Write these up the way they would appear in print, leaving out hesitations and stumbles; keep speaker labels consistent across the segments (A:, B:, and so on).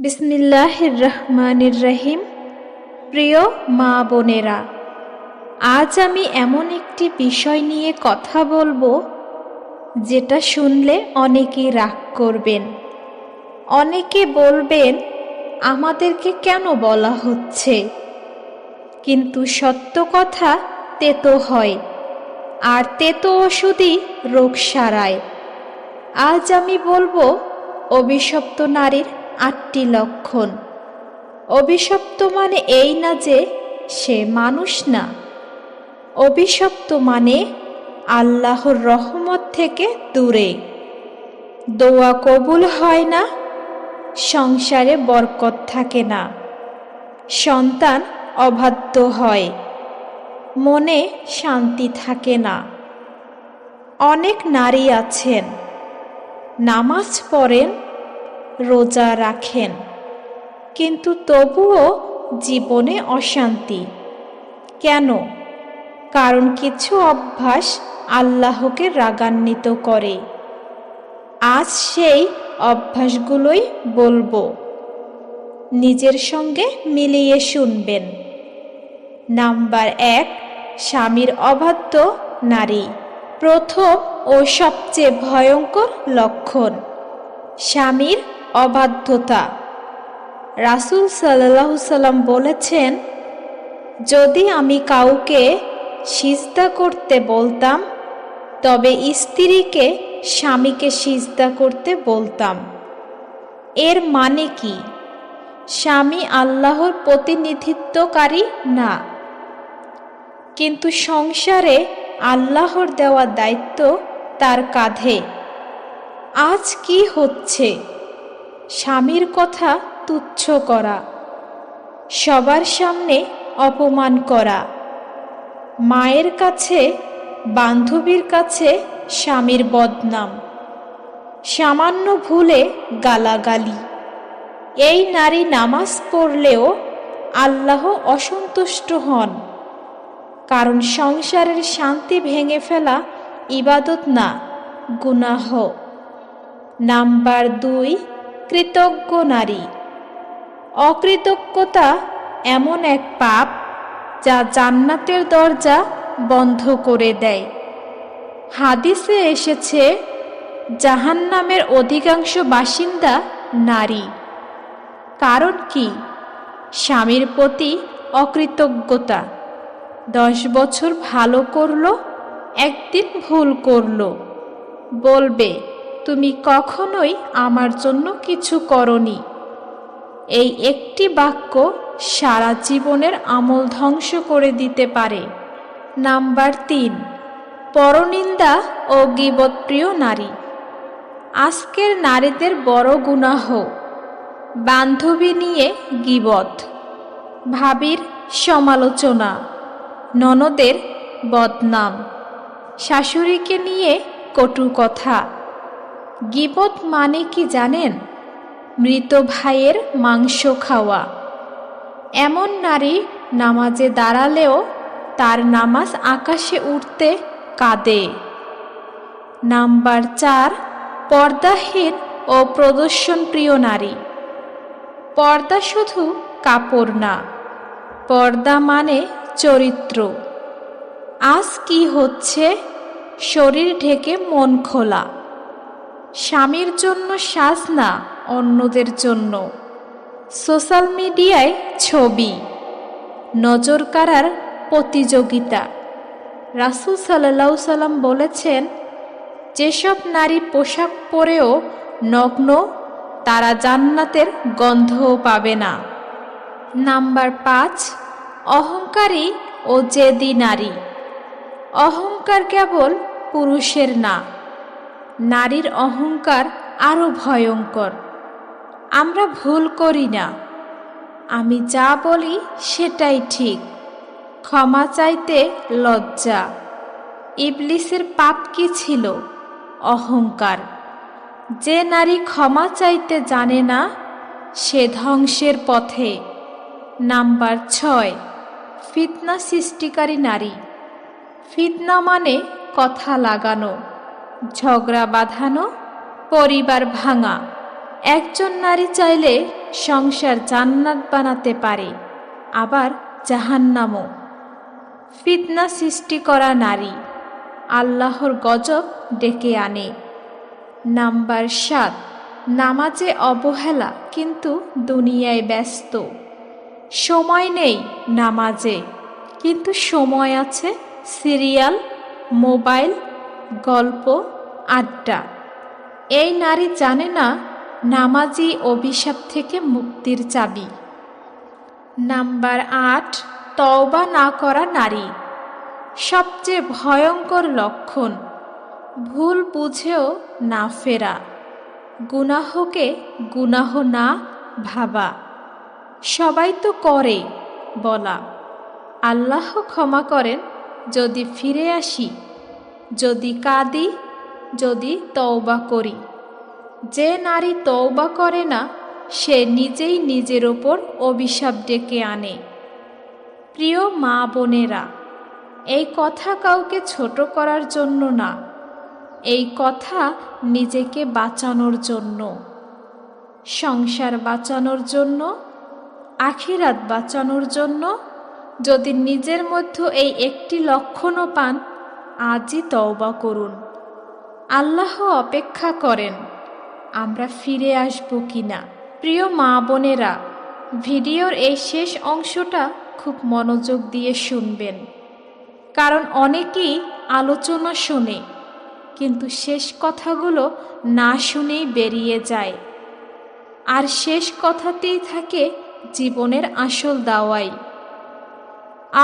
A: বিসমিল্লাহির রহমানির রহিম। প্রিয় মা বোনেরা, আজ আমি এমন একটি বিষয় নিয়ে কথা বলবো যেটা শুনলে অনেকেই রাগ করবেন। অনেকে বলবেন আমাদেরকে কেন বলা হচ্ছে, কিন্তু সত্য কথা তেতো হয়, আর তেতো ওষুধই রোগ সারায়। আজ আমি বলবো অভিশপ্ত নারীর ৮টি লক্ষণ। অভিশপ্ত মানে এই না যে সে মানুষ না, অভিশপ্ত মানে আল্লাহর রহমত থেকে দূরে, দোয়া কবুল হয় না, সংসারে বরকত থাকে না, সন্তান অবাধ্য হয়, মনে শান্তি থাকে না। অনেক নারী আছেন, নামাজ পড়েন, রোজা রাখেন, কিন্তু তবুও জীবনে অশান্তি। কেন? কারণ কিছু অভ্যাস আল্লাহকে রাগান্বিত করে। আজ সেই অভ্যাসগুলোই বলবো, নিজের সঙ্গে মিলিয়ে শুনবেন। নাম্বার ১, স্বামীর অবাধ্য নারী। প্রথম ও সবচেয়ে ভয়ঙ্কর লক্ষণ স্বামীর অবাধ্যতা। রাসূল সাল্লাল্লাহু আলাইহি সাল্লাম বলেছেন, যদি আমি কাউকে সিজদা করতে বলতাম তবে স্ত্রীকে স্বামীকে সিজদা করতে বলতাম। এর মানে কি? স্বামী আল্লাহর প্রতিনিধিত্বকারী না, কিন্তু সংসারে আল্লাহর দেওয়া দায়িত্ব তার কাঁধে। আজ কি হচ্ছে? স্বামীর কথা তুচ্ছ করা, সবার সামনে অপমান করা, মায়ের কাছে, বান্ধবীর কাছে স্বামীর বদনাম, সামান্য ভুলে গালাগালি। এই নারী নামাজ পড়লেও আল্লাহ অসন্তুষ্ট হন, কারণ সংসারের শান্তি ভেঙে ফেলা ইবাদত না, গুনাহ। নাম্বার ২, কৃতজ্ঞ নারী। অকৃতজ্ঞতা এমন এক পাপ যা জান্নাতের দরজা বন্ধ করে দেয়। হাদিসে এসেছে, জাহান্নামের অধিকাংশ বাসিন্দা নারী। কারণ কি? স্বামীর প্রতি অকৃতজ্ঞতা। 10 বছর ভালো করলো, একদিন ভুল করলো, বলবে তুমি কখনোই আমার জন্য কিছু করনি। এই একটি বাক্য সারা জীবনের আমল ধ্বংস করে দিতে পারে। নাম্বার ৩, পরনিন্দা ও গীবতপ্রিয় নারী। আজকের নারীদের বড় গুনাহ বান্ধবী নিয়ে গীবত, ভাবির সমালোচনা, ননদের বদনাম, শাশুড়িকে নিয়ে কটু কথা। গীবত মানে কি জানেন? মৃত ভাইয়ের মাংস খাওয়া। এমন নারী নামাজে দাঁড়ালেও তার নামাজ আকাশে উঠতে কাঁদে। নাম্বার ৪, পর্দাহীন ও প্রদর্শনপ্রিয় নারী। পর্দা শুধু কাপড় না, পর্দা মানে চরিত্র। আজ কি হচ্ছে? শরীর ঢেকে মন খোলা। স্বামীর জন্য সাজ না, অন্যদের জন্য। সোশ্যাল মিডিয়ায় ছবি, নজর কাড়ার প্রতিযোগিতা। রাসূল সাল্লাল্লাহু আলাইহি সাল্লাম বলেছেন, যেসব নারী পোশাক পরেও নগ্ন, তারা জান্নাতের গন্ধও পাবে না। নাম্বার ৫, অহংকারী ও জেদি নারী। অহংকার কেবল পুরুষের না, নারীর অহংকার আরো ভয়ঙ্কর। আমরা ভুল করি না, আমি যা বলি সেটাই ঠিক, ক্ষমা চাইতে লজ্জা। ইবলিসের পাপ কি ছিল? অহংকার। যে নারী ক্ষমা চাইতে জানে না, সে ধ্বংসের পথে। নাম্বার ৬, ফিতনা সৃষ্টিকারী নারী। ফিতনা মানে কথা লাগানো, ঝগড়া বাঁধানো, পরিবার ভাঙা। একজন নারী চাইলে সংসার জান্নাত বানাতে পারে, আবার জাহান্নামও। ফিতনা সৃষ্টি করা নারী আল্লাহর গজব ডেকে আনে। নাম্বার 7, নামাজে অবহেলা কিন্তু দুনিয়ায় ব্যস্ত। সময় নেই নামাজে, কিন্তু সময় আছে সিরিয়াল, মোবাইল, গল্প, আড্ডা। এই নারী জানে না নামাজই অভিশাপ থেকে মুক্তির চাবি। নাম্বার 8, তওবা না করা নারী সবচেয়ে ভয়ঙ্কর লক্ষণ। ভুল বুঝেও না ফেরা, গুনাহকে গুনাহ না ভাবা, সবাই তো করে বলা। আল্লাহ ক্ষমা করেন যদি ফিরে আসি, যদি কাঁদি, যদি তওবা করি। যে নারী তওবা করে না সে নিজেই নিজের ওপর অভিশাপ ডেকে আনে। প্রিয় মা বোনেরা, এই কথা কাউকে ছোট করার জন্য না, এই কথা নিজেকে বাঁচানোর জন্য, সংসার বাঁচানোর জন্য, আখিরাত বাঁচানোর জন্য। যদি নিজের মধ্যে এই একটি লক্ষণও পান, আজই তওবা করুন। আল্লাহ অপেক্ষা করেন আমরা ফিরে আসব কিনা। প্রিয় মা বোনেরা, ভিডিওর এই শেষ অংশটা খুব মনোযোগ দিয়ে শুনবেন, কারণ অনেকেই আলোচনা শোনে কিন্তু শেষ কথাগুলো না শুনেই বেরিয়ে যায়, আর শেষ কথাতেই থাকে জীবনের আসল দাওয়াই।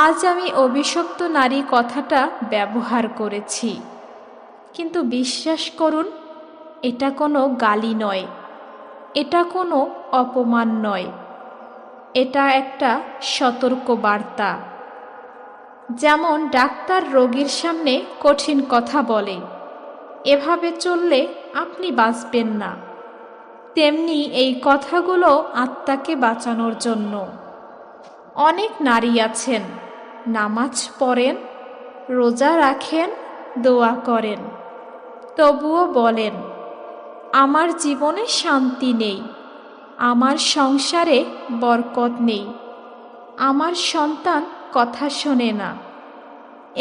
A: আজ আমি অভিশপ্ত নারী কথাটা ব্যবহার করেছি, কিন্তু বিশ্বাস করুন এটা কোনো গালি নয়, এটা কোনো অপমান নয়, এটা একটা সতর্ক বার্তা। যেমন ডাক্তার রোগীর সামনে কঠিন কথা বলে, এভাবে চললে আপনি বাঁচবেন না, তেমনি এই কথাগুলো আত্মাকে বাঁচানোর জন্য। অনেক নারী আছেন নামাজ পড়েন, রোজা রাখেন, দোয়া করেন, তবুও বলেন আমার জীবনে শান্তি নেই, আমার সংসারে বরকত নেই, আমার সন্তান কথা শোনে না।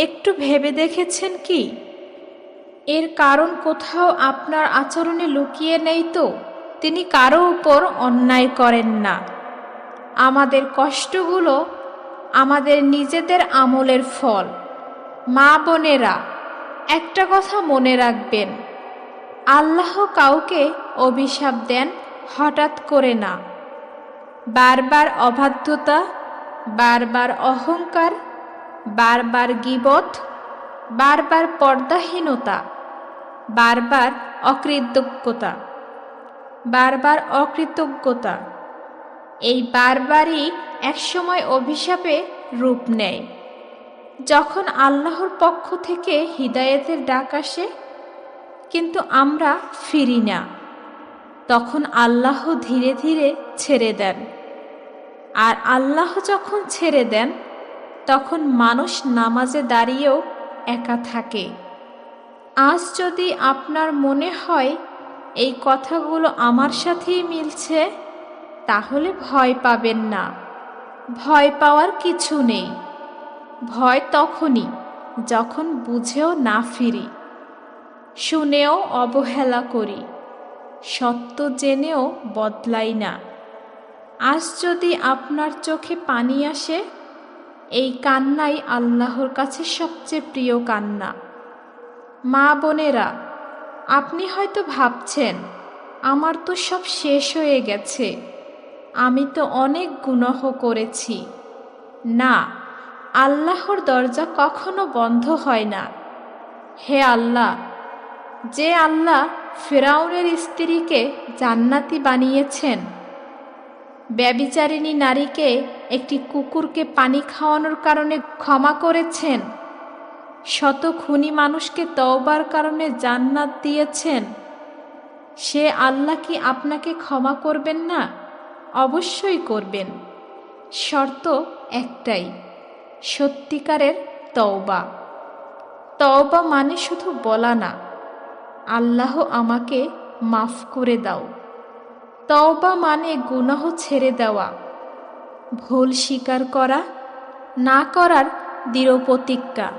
A: একটু ভেবে দেখেছেন কি এর কারণ কোথাও আপনার আচরণে লুকিয়ে নেই তো? তিনি কারো উপর অন্যায় করেন না। আমাদের কষ্টগুলো আমাদের নিজেদের আমলের ফল। মা বোনেরা, একটা কথা মনে রাখবেন, আল্লাহ কাউকে অভিশাপ দেন হঠাৎ করে না। বারবার অবাধ্যতা, বারবার অহংকার, বারবার গীবত, বারবার পর্দাহীনতা, বারবার অকৃতজ্ঞতা, এই বারবারই একসময় অভিশাপে রূপ নেয়। যখন আল্লাহর পক্ষ থেকে হিদায়াতের ডাক আসে কিন্তু আমরা ফিরি না, তখন আল্লাহ ধীরে ধীরে ছেড়ে দেন। আর আল্লাহ যখন ছেড়ে দেন তখন মানুষ নামাজে দাঁড়িয়েও একা থাকে। আজ যদি আপনার মনে হয় এই কথাগুলো আমার সাথেই মিলছে, তাহলে ভয় পাবেন না। ভয় পাওয়ার কিছু নেই। ভয় তখনই যখন বুঝেও না ফিরি, শুনেও অবহেলা করি, সত্য জেনেও বদলাই না। আজ যদি আপনার চোখে পানি আসে, এই কান্নাই আল্লাহর কাছে সবচেয়ে প্রিয় কান্না। মা বোনেরা, আপনি হয়তো ভাবছেন আমার তো সব শেষ হয়ে গেছে, আমি তো অনেক গুনাহ করেছি। না, আল্লাহর দরজা কখনো বন্ধ হয় না। হে আল্লাহ, যে আল্লাহ ফিরআউনের স্ত্রীকে জান্নাতি বানিয়েছেন, ব্যভিচারিণী নারীকে একটি কুকুরকে পানি খাওয়ানোর কারণে ক্ষমা করেছেন, শত খুনি মানুষকে তওবার কারণে জান্নাত দিয়েছেন, সে আল্লাহ কি আপনাকে ক্ষমা করবেন না? অবশ্যই করবেন। শর্ত একটাই, সত্যিকারের তওবা। তওবা মানে শুধু বলা না, আল্লাহ আমাকে মাফ করে দাও, তওবা মানে গুনাহ ছেড়ে দেওয়া, ভুল স্বীকার করা, না করার দৃঢ় প্রতিজ্ঞা।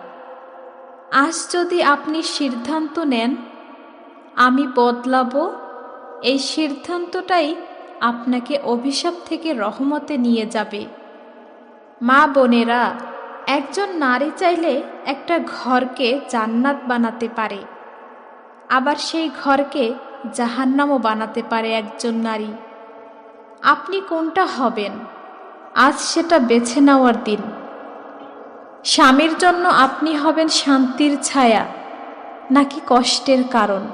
A: আজ যদি আপনি সিদ্ধান্ত নেন আমি বদলাবো, এই সিদ্ধান্তটাই আপনাকে অভিশাপ থেকে রহমতে নিয়ে যাবে। মা বোনেরা, একজন নারী চাইলে একটা ঘরকে জান্নাত বানাতে পারে, আবার সেই ঘরকে জাহান্নামও বানাতে পারে একজন নারী। আপনি কোনটা হবেন আজ সেটা বেছে নেওয়ার দিন। স্বামীর জন্য আপনি হবেন শান্তির ছায়া নাকি কষ্টের কারণ?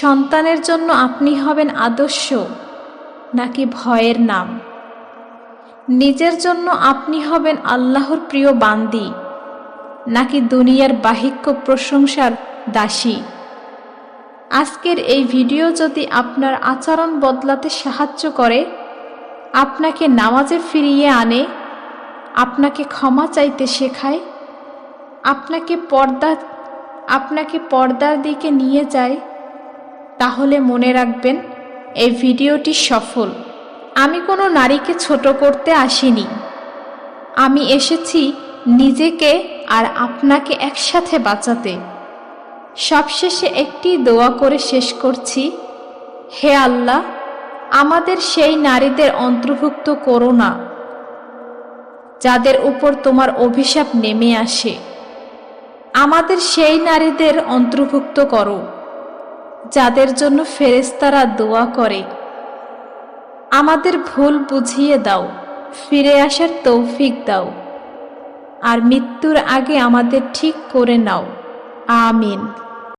A: সন্তানের জন্য আপনি হবেন আদর্শ নাকি ভয়ের নাম? নিজের জন্য আপনি হবেন আল্লাহর প্রিয় বান্দি নাকি দুনিয়ার বাহিক্য প্রশংসার দাসী? আজকের এই ভিডিও যদি আপনার আচরণ বদলাতে সাহায্য করে, আপনাকে নামাজে ফিরিয়ে আনে, আপনাকে ক্ষমা চাইতে শেখায়, আপনাকে পর্দার দিকে নিয়ে যায়, তাহলে মনে রাখবেন এই ভিডিওটি সফল। আমি কোনো নারীকে ছোট করতে আসিনি, আমি এসেছি নিজেকে আর আপনাকে একসাথে বাঁচাতে। সবশেষে একটি দোয়া করে শেষ করছি, হে আল্লাহ, আমাদের সেই নারীদের অন্তর্ভুক্ত করো না যাদের উপর তোমার অভিশাপ নেমে আসে। আমাদের সেই নারীদের অন্তর্ভুক্ত করো যাদের জন্য ফেরেশতারা দোয়া করে। আমাদের ভুল বুঝিয়ে দাও, ফিরে আসার তৌফিক দাও, আর মৃত্যুর আগে আমাদের ঠিক করে নাও। আমিন।